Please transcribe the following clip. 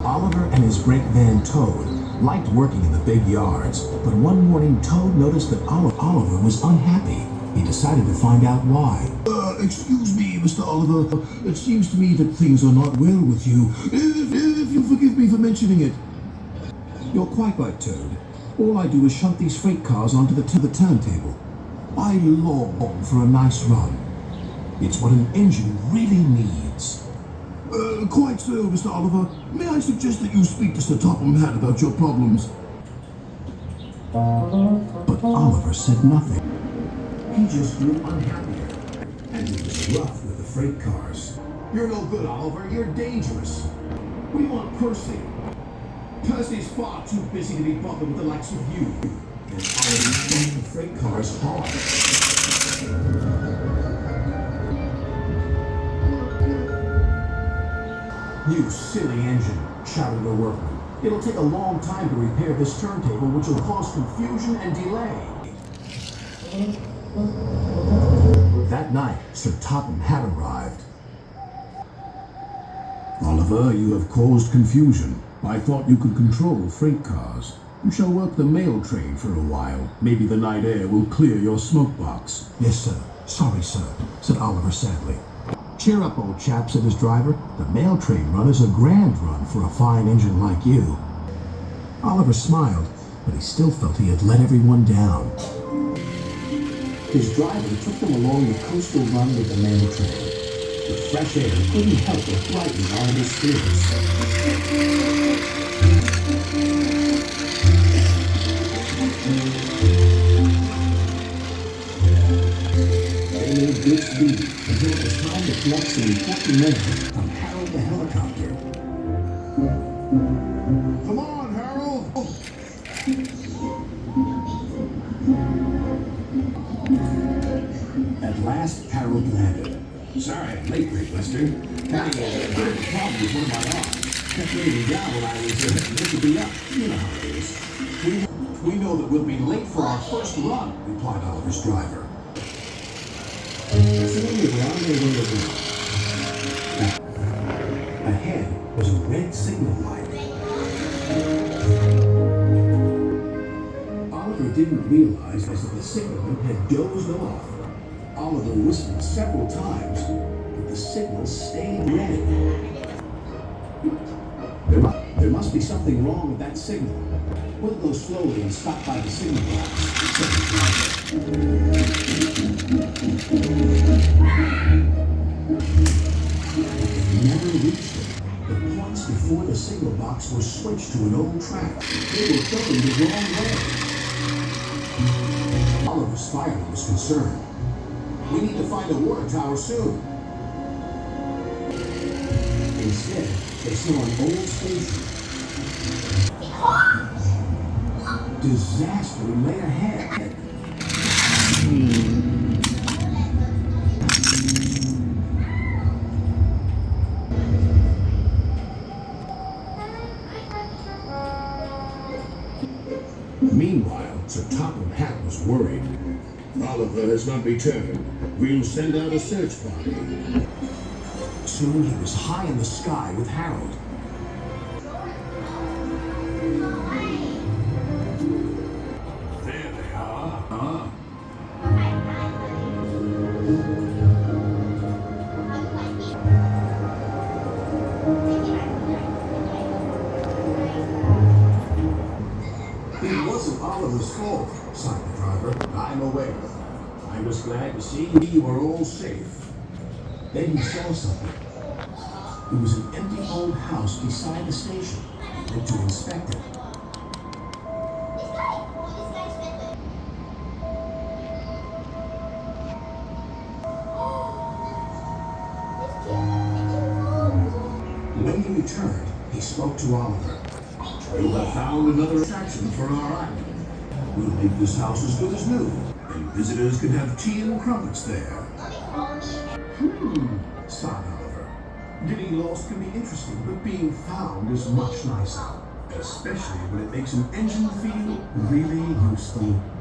Oliver and his brake van Toad liked working in the big yards, but one morning Toad noticed that Oliver was unhappy. He decided to find out why. Excuse me, Mr. Oliver. It seems to me that things are not well with you. If you forgive me for mentioning it. You're quite right, Toad. All I do is shunt these freight cars onto the turntable. I long for a nice run. It's what an engine really needs. Quite so, Mr. Oliver. May I suggest that you speak to Sir Topham Hatt about your problems? But Oliver said nothing. He just grew unhappier, and he was rough with the freight cars. You're no good, Oliver. You're dangerous. We want Percy. Percy's far too busy to be bothered with the likes of you. And Oliver bumped the freight cars hard. "You silly engine," shouted a workman. "It'll take a long time to repair this turntable, which will cause confusion and delay." That night, Sir Topham Hatt arrived. Oliver, you have caused confusion. I thought you could control freight cars. You shall work the mail train for a while. Maybe the night air will clear your smoke box. "Yes, sir. Sorry, sir," said Oliver sadly. "Cheer up, old chap," said his driver. "The mail train run is a grand run for a fine engine like you." Oliver smiled, but he still felt he had let everyone down. His driver took them along the coastal run with the mail train. The fresh air couldn't help but brighten Oliver's spirits. They made good speed until it was time to collect some important mail from Harold the helicopter. Come on, Harold! At last, Harold landed. Sorry, I'm late, Great Mister. Having a bit of a problem with one of my arms. Kept waving down when I was meant to be up. You know how it is. We know that we'll be late for our first run," replied Oliver's driver. So they were on their way to work. Ahead was a red signal light. Oliver didn't realize that the signalman had dozed off. Oliver whistled several times, but the signal stayed red. There must be something wrong with that signal. We'll go slowly and stop by the signal box, said the driver. They never reached it. The points before the signal box were switched to an old track. They were going the wrong way. Oliver's fireman was concerned. "We need to find a water tower soon." Instead, they saw an old station. Disaster lay ahead. Meanwhile, Sir Topham Hatt was worried. Oliver has not returned. We'll send out a search party. Soon he was high in the sky with Harold. There they are. It wasn't Oliver's fault, sighed the driver. I'm aware. I'm just glad to see you are all safe. Then he saw something. It was an empty old house beside the station. He went to inspect it. When he returned, he spoke to Oliver. You have found another attraction for our island. We'll make this house as good as new, and visitors can have tea and crumpets there. Sighed Oliver. Getting lost can be interesting, but being found is much nicer. Especially when it makes an engine feel really useful.